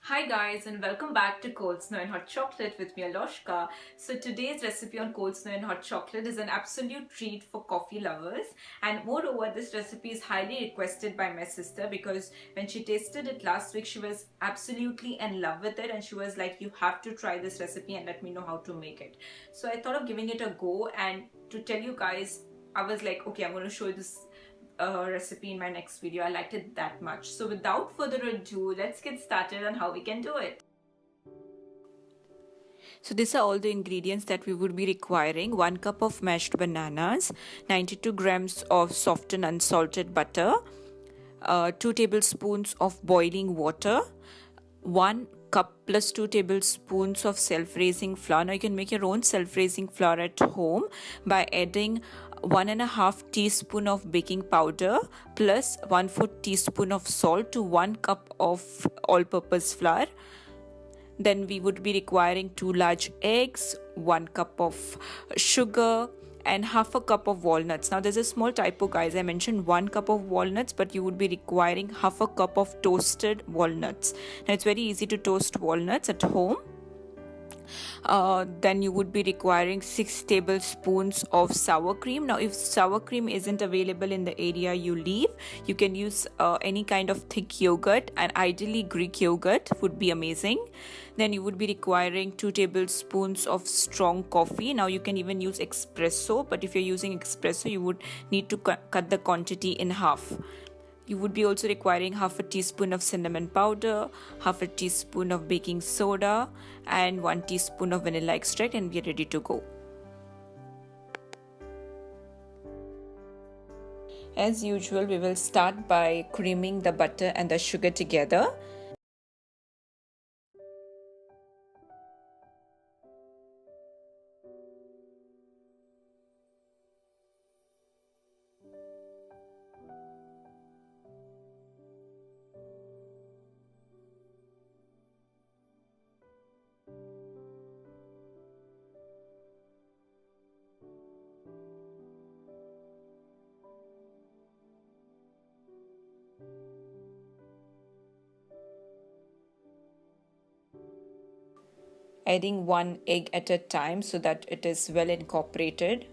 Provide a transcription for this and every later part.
Hi guys, and welcome back to Cold Snow and Hot Chocolate with me Aloshka. So today's recipe on Cold Snow and Hot Chocolate is an absolute treat for coffee lovers, and moreover this recipe is highly requested by my sister because when she tasted it last week she was absolutely in love with it and she was like, you have to try this recipe and let me know how to make it. So I thought of giving it a go, and to tell you guys, I was like, okay, I'm going to show you this recipe in my next video. I liked it that much. So without further ado, let's get started on how we can do it. So these are all the ingredients that we would be requiring. 1 cup of mashed bananas, 92 grams of softened unsalted butter, 2 tablespoons of boiling water, 1 cup plus 2 tablespoons of self-raising flour. Now you can make your own self-raising flour at home by adding 1.5 teaspoon of baking powder plus 1/4 teaspoon of salt to 1 cup of all-purpose flour. Then we would be requiring 2 large eggs, 1 cup of sugar, and half a cup of walnuts. Now there's a small typo guys, I mentioned 1 cup of walnuts, but you would be requiring half a cup of toasted walnuts. Now it's very easy to toast walnuts at home. Then you would be requiring 6 tablespoons of sour cream. Now if sour cream isn't available in the area you live, you can use any kind of thick yogurt, and ideally Greek yogurt would be amazing. Then you would be requiring 2 tablespoons of strong coffee. Now you can even use espresso, but if you're using espresso you would need to cut the quantity in half. You would be also requiring half a teaspoon of cinnamon powder, half a teaspoon of baking soda, and 1 teaspoon of vanilla extract, and we are ready to go. As usual, we will start by creaming the butter and the sugar together. Adding 1 egg at a time so that it is well incorporated.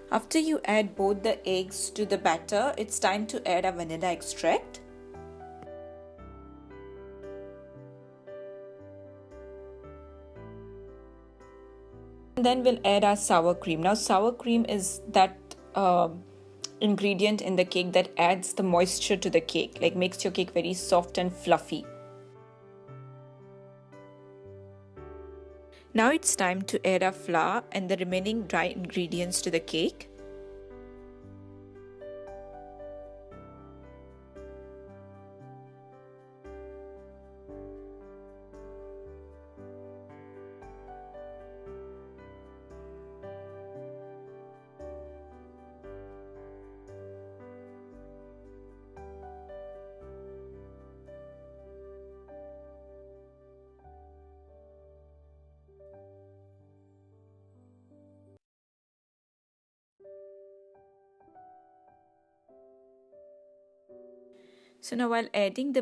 After you add both the eggs to the batter, it's time to add a vanilla extract. And then we'll add our sour cream. Now sour cream is that ingredient in the cake that adds the moisture to the cake, like makes your cake very soft and fluffy. Now it's time to add our flour and the remaining dry ingredients to the cake. So now while adding the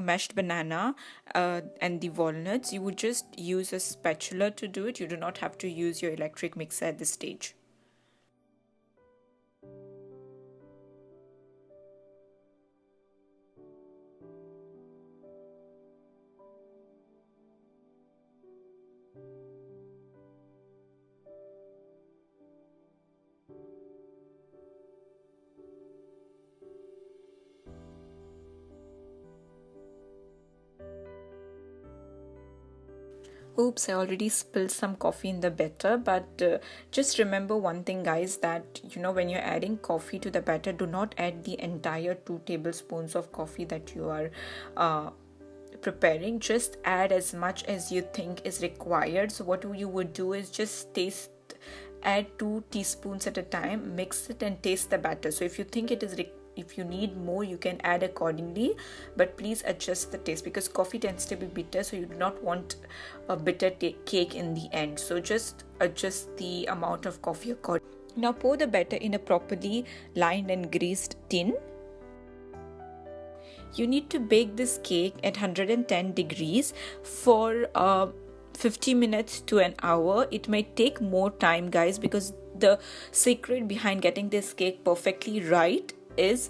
mashed banana and the walnuts, you would just use a spatula to do it. You do not have to use your electric mixer at this stage. Oops, I already spilled some coffee in the batter, but just remember one thing, guys, that when you're adding coffee to the batter, do not add the entire 2 tablespoons of coffee that you are preparing. Just add as much as you think is required. So what you would do is just add 2 teaspoons at a time, mix it and taste the batter. So if you think if you need more, you can add accordingly, but please adjust the taste, because coffee tends to be bitter, so you do not want a bitter cake in the end. So just adjust the amount of coffee accordingly. Now pour the batter in a properly lined and greased tin. You need to bake this cake at 110 degrees for 50 minutes to an hour. It may take more time, guys, because the secret behind getting this cake perfectly right is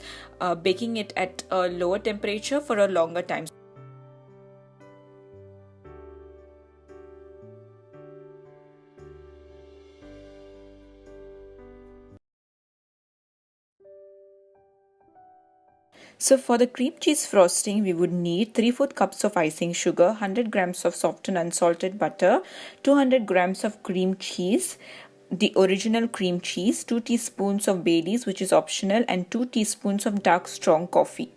baking it at a lower temperature for a longer time. So for the cream cheese frosting, we would need 3/4 cups of icing sugar, 100 grams of softened unsalted butter, 200 grams of cream cheese, the original cream cheese, 2 teaspoons of Baileys, which is optional, and 2 teaspoons of dark strong coffee.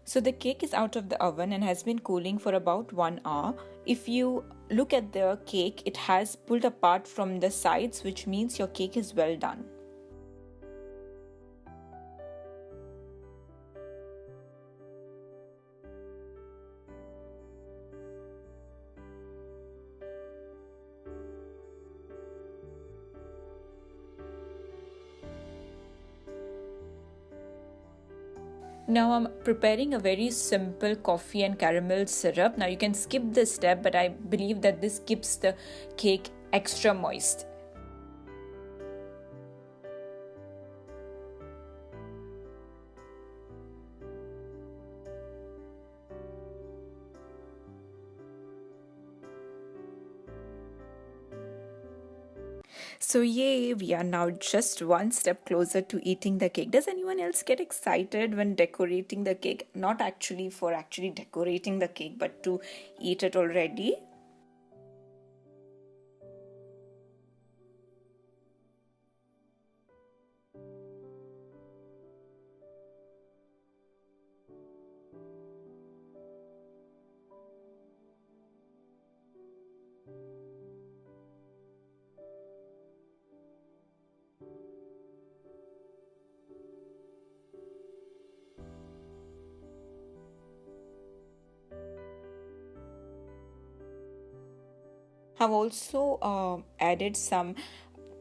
So the cake is out of the oven and has been cooling for about 1 hour. If you look at the cake, it has pulled apart from the sides, which means your cake is well done. Now I'm preparing a very simple coffee and caramel syrup. Now you can skip this step, but I believe that this keeps the cake extra moist. So yay, we are now just one step closer to eating the cake. Does anyone else get excited when decorating the cake? Not actually for actually decorating the cake, but to eat it already. I've also added some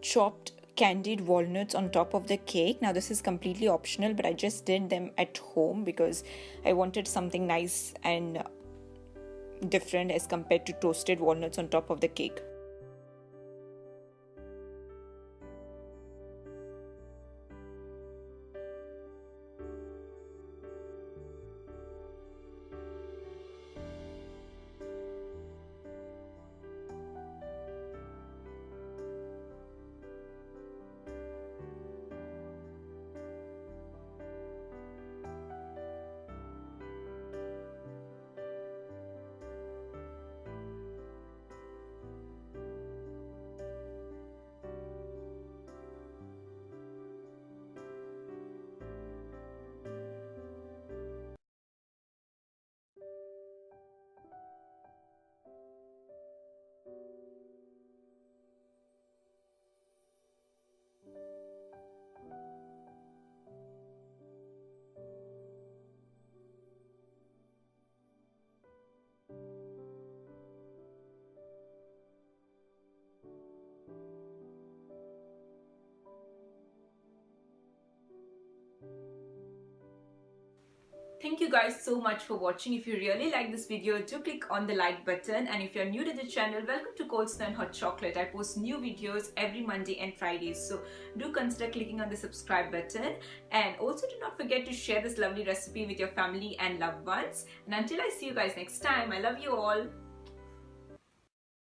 chopped candied walnuts on top of the cake. Now this is completely optional, but I just did them at home because I wanted something nice and different as compared to toasted walnuts on top of the cake. you guys so much for watching. If you really like this video, do click on the like button, and if you're new to the channel, welcome to Cold Stone Hot Chocolate. I post new videos every Monday and Fridays, so do consider clicking on the subscribe button, and also do not forget to share this lovely recipe with your family and loved ones. And until I see you guys next time, I love you all.